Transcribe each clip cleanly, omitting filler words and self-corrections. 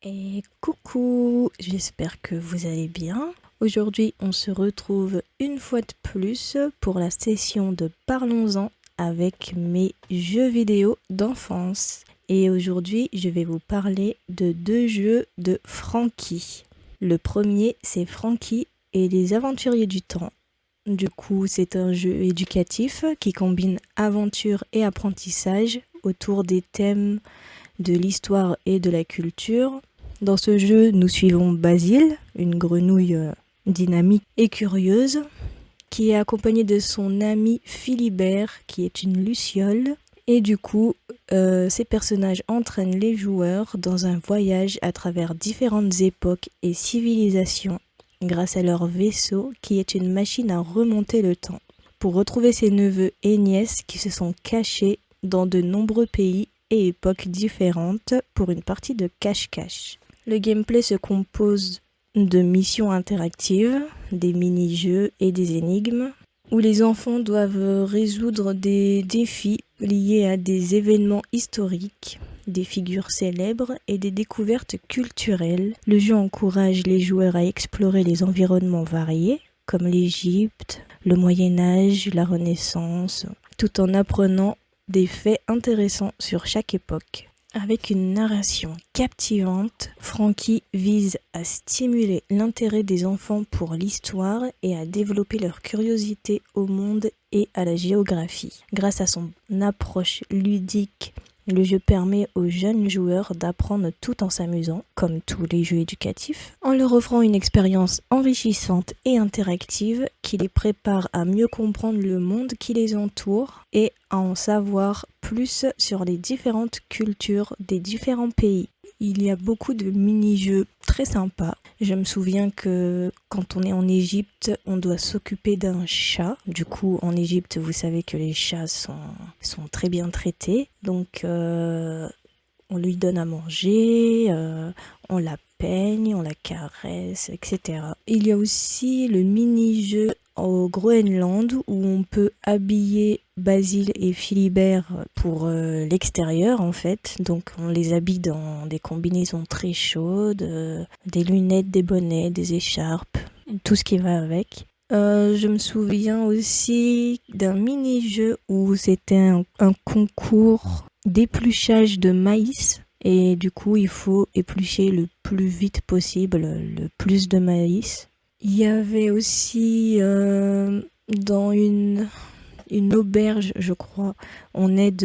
Et coucou, j'espère que vous allez bien. Aujourd'hui, on se retrouve une fois de plus pour la session de Parlons-en avec mes jeux vidéo d'enfance. Et aujourd'hui, je vais vous parler de deux jeux de Frankie. Le premier, c'est Frankie et les Aventuriers du Temps. Du coup, c'est un jeu éducatif qui combine aventure et apprentissage autour des thèmes de l'histoire et de la culture. Dans ce jeu, nous suivons Basile, une grenouille dynamique et curieuse, qui est accompagnée de son ami Philibert, qui est une luciole. Et du coup, ces personnages entraînent les joueurs dans un voyage à travers différentes époques et civilisations, grâce à leur vaisseau, qui est une machine à remonter le temps, pour retrouver ses neveux et nièces qui se sont cachés dans de nombreux pays et époques différentes pour une partie de cache-cache. Le gameplay se compose de missions interactives, des mini-jeux et des énigmes, où les enfants doivent résoudre des défis liés à des événements historiques, des figures célèbres et des découvertes culturelles. Le jeu encourage les joueurs à explorer les environnements variés, comme l'Égypte, le Moyen-Âge, la Renaissance, tout en apprenant des faits intéressants sur chaque époque. Avec une narration captivante, Frankie vise à stimuler l'intérêt des enfants pour l'histoire et à développer leur curiosité au monde et à la géographie. Grâce à son approche ludique, le jeu permet aux jeunes joueurs d'apprendre tout en s'amusant, comme tous les jeux éducatifs, en leur offrant une expérience enrichissante et interactive qui les prépare à mieux comprendre le monde qui les entoure et à en savoir plus sur les différentes cultures des différents pays. Il y a beaucoup de mini-jeux très sympas. Je me souviens que quand on est en Égypte, on doit s'occuper d'un chat. Du coup, en Égypte, vous savez que les chats sont très bien traités. Donc, on lui donne à manger, on la peigne, on la caresse, etc. Il y a aussi le mini-jeu au Groenland où on peut habiller Basile et Philibert pour l'extérieur en fait. Donc on les habille dans des combinaisons très chaudes, des lunettes, des bonnets, des écharpes, tout ce qui va avec. Je me souviens aussi d'un mini-jeu où c'était un concours d'épluchage de maïs. Et du coup, il faut éplucher le plus vite possible le plus de maïs. Il y avait aussi dans une auberge, je crois, on aide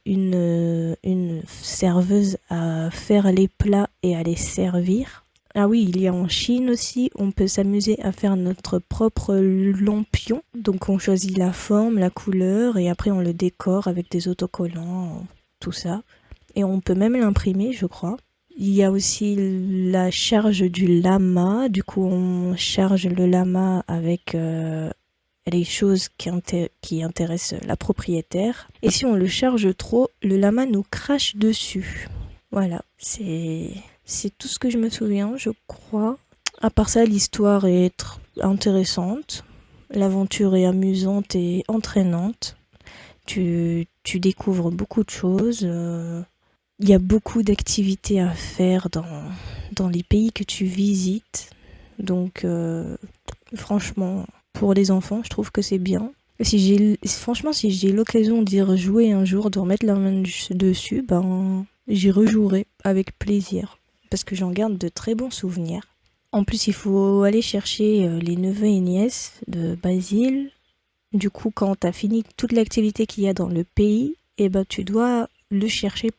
une serveuse à faire les plats et à les servir. Ah oui, il y a en Chine aussi, on peut s'amuser à faire notre propre lampion. Donc on choisit la forme, la couleur et après on le décore avec des autocollants, tout ça. Et on peut même l'imprimer, je crois. Il y a aussi la charge du lama. Du coup, on charge le lama avec les choses qui intéressent la propriétaire. Et si on le charge trop, le lama nous crache dessus. Voilà, c'est tout ce que je me souviens, je crois. À part ça, l'histoire est intéressante. L'aventure est amusante et entraînante. Tu découvres beaucoup de choses. Il y a beaucoup d'activités à faire dans les pays que tu visites. Donc, franchement, pour les enfants, je trouve que c'est bien. Franchement, si j'ai l'occasion d'y rejouer un jour, de remettre la main dessus, ben, j'y rejouerai avec plaisir. Parce que j'en garde de très bons souvenirs. En plus, il faut aller chercher les neveux et nièces de Basile. Du coup, quand tu as fini toute l'activité qu'il y a dans le pays, eh ben, tu dois le chercher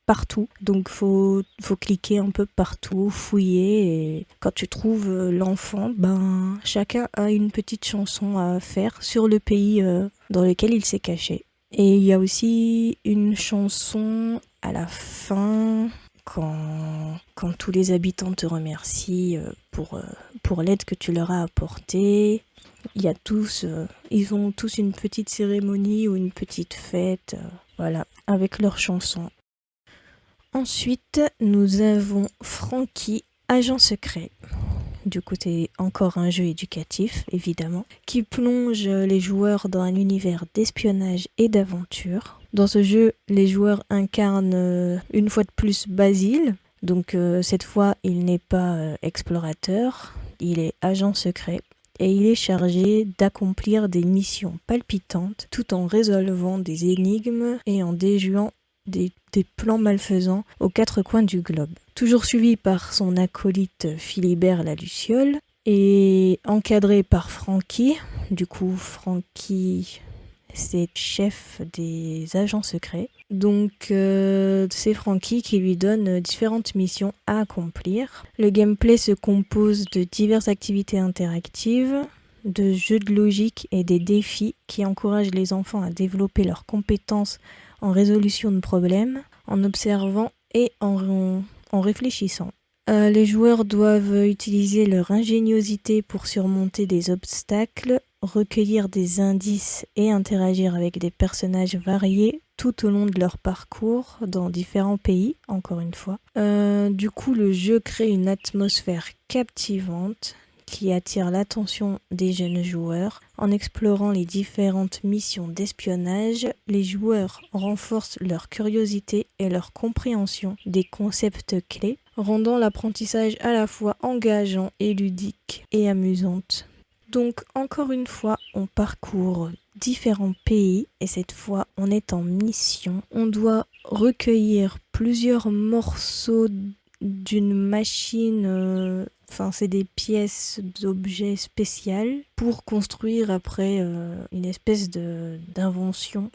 partout. Donc faut cliquer un peu partout, fouiller et quand tu trouves l'enfant, ben chacun a une petite chanson à faire sur le pays dans lequel il s'est caché. Et il y a aussi une chanson à la fin quand tous les habitants te remercient pour l'aide que tu leur as apportée. Ils ont tous une petite cérémonie ou une petite fête, voilà, avec leurs chansons. Ensuite, nous avons Frankie, agent secret. Du coup, c'est encore un jeu éducatif, évidemment, qui plonge les joueurs dans un univers d'espionnage et d'aventure. Dans ce jeu, les joueurs incarnent une fois de plus Basile, Donc cette fois, il n'est pas explorateur, il est agent secret. Et il est chargé d'accomplir des missions palpitantes tout en résolvant des énigmes et en déjouant des plans malfaisants aux quatre coins du globe. Toujours suivi par son acolyte Philibert la Luciole et encadré par Franky. Du coup, Franky, c'est chef des agents secrets. Donc c'est Franky qui lui donne différentes missions à accomplir. Le gameplay se compose de diverses activités interactives, de jeux de logique et des défis qui encouragent les enfants à développer leurs compétences en résolution de problèmes, en observant et en réfléchissant. Les joueurs doivent utiliser leur ingéniosité pour surmonter des obstacles, recueillir des indices et interagir avec des personnages variés tout au long de leur parcours dans différents pays, encore une fois. Du coup, le jeu crée une atmosphère captivante qui attire l'attention des jeunes joueurs. En explorant les différentes missions d'espionnage, les joueurs renforcent leur curiosité et leur compréhension des concepts clés, rendant l'apprentissage à la fois engageant et ludique et amusante. Donc encore une fois, on parcourt différents pays et cette fois on est en mission. On doit recueillir plusieurs morceaux d'une machine, c'est des pièces d'objets spéciales pour construire après une espèce d'invention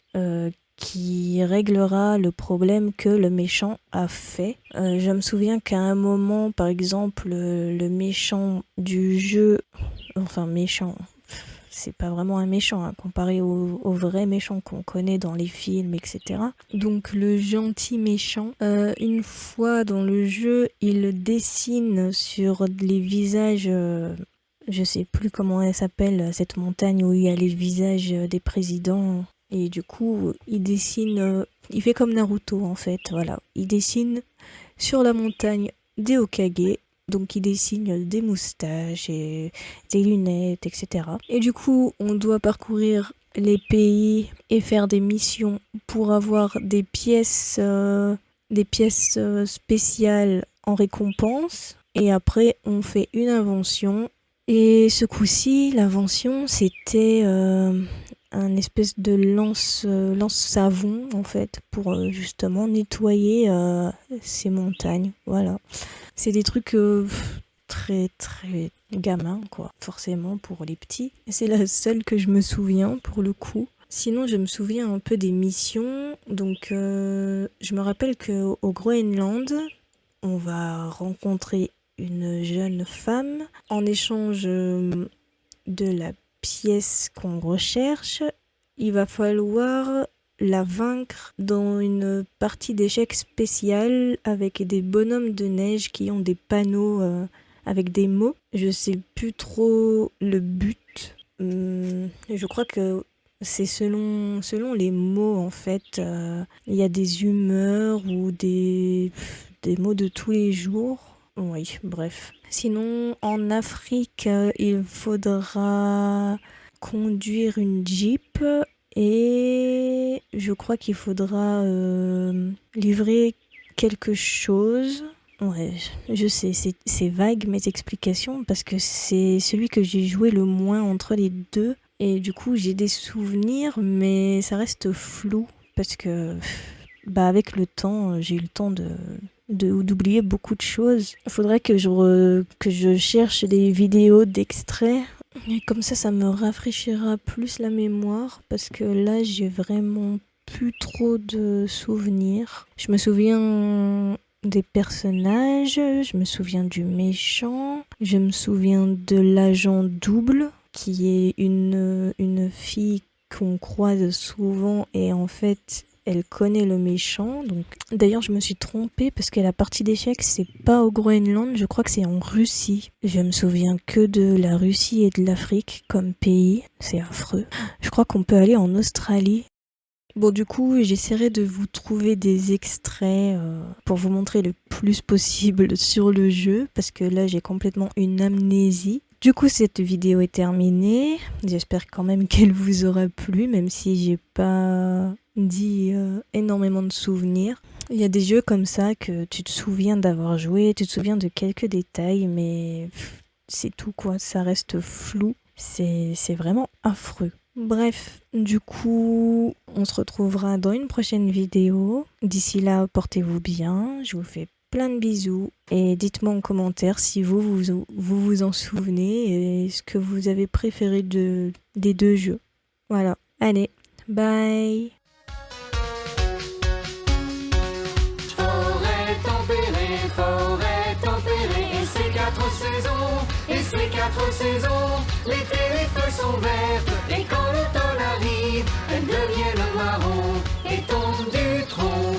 qui réglera le problème que le méchant a fait. Je me souviens qu'à un moment, par exemple, le méchant du jeu, méchant, c'est pas vraiment un méchant comparé au vrai méchant qu'on connaît dans les films, etc. Donc le gentil méchant, une fois dans le jeu, il dessine sur les visages, je sais plus comment elle s'appelle, cette montagne où il y a les visages des présidents. Et du coup, il dessine, il fait comme Naruto en fait, voilà. Il dessine sur la montagne des Hokage. Donc il dessine des moustaches et des lunettes, etc. Et du coup, on doit parcourir les pays et faire des missions pour avoir des pièces spéciales en récompense. Et après, on fait une invention. Et ce coup-ci, l'invention, c'était un espèce de lance-savon, en fait, pour justement nettoyer ces montagnes. Voilà. C'est des trucs très très gamins, quoi, forcément pour les petits. C'est la seule que je me souviens pour le coup. Sinon, je me souviens un peu des missions. Donc, je me rappelle qu'au Groenland, on va rencontrer une jeune femme. En échange de la pièce qu'on recherche, il va falloir la vaincre dans une partie d'échecs spéciale avec des bonhommes de neige qui ont des panneaux avec des mots. Je sais plus trop le but. Je crois que c'est selon les mots en fait. Il y a des humeurs ou des mots de tous les jours. Oui, bref. Sinon, en Afrique, il faudra conduire une Jeep. Et je crois qu'il faudra livrer quelque chose. Ouais, je sais, c'est vague mes explications parce que c'est celui que j'ai joué le moins entre les deux. Et du coup, j'ai des souvenirs, mais ça reste flou parce que avec le temps, j'ai eu le temps d'oublier beaucoup de choses. Il faudrait que je cherche des vidéos d'extraits. Et comme ça me rafraîchira plus la mémoire parce que là, j'ai vraiment plus trop de souvenirs. Je me souviens des personnages, je me souviens du méchant, je me souviens de l'agent double qui est une fille qu'on croise souvent et en fait elle connaît le méchant. Donc d'ailleurs je me suis trompée parce que la partie d'échecs c'est pas au Groenland, je crois que c'est en Russie. Je me souviens que de la Russie et de l'Afrique comme pays, c'est affreux. Je crois qu'on peut aller en Australie. Bon, du coup, j'essaierai de vous trouver des extraits pour vous montrer le plus possible sur le jeu, parce que là, j'ai complètement une amnésie. Du coup, cette vidéo est terminée. J'espère quand même qu'elle vous aura plu, même si j'ai pas dit énormément de souvenirs. Il y a des jeux comme ça que tu te souviens d'avoir joué, tu te souviens de quelques détails, mais c'est tout quoi, ça reste flou. C'est vraiment affreux. Bref, du coup, on se retrouvera dans une prochaine vidéo. D'ici là, portez-vous bien. Je vous fais plein de bisous. Et dites-moi en commentaire si vous en souvenez et ce que vous avez préféré des deux jeux. Voilà. Allez, bye. Forêt tempérée, et ces quatre saisons, l'été les feuilles sont vertes, et quand l'automne arrive, elles deviennent marron, et tombent du tronc.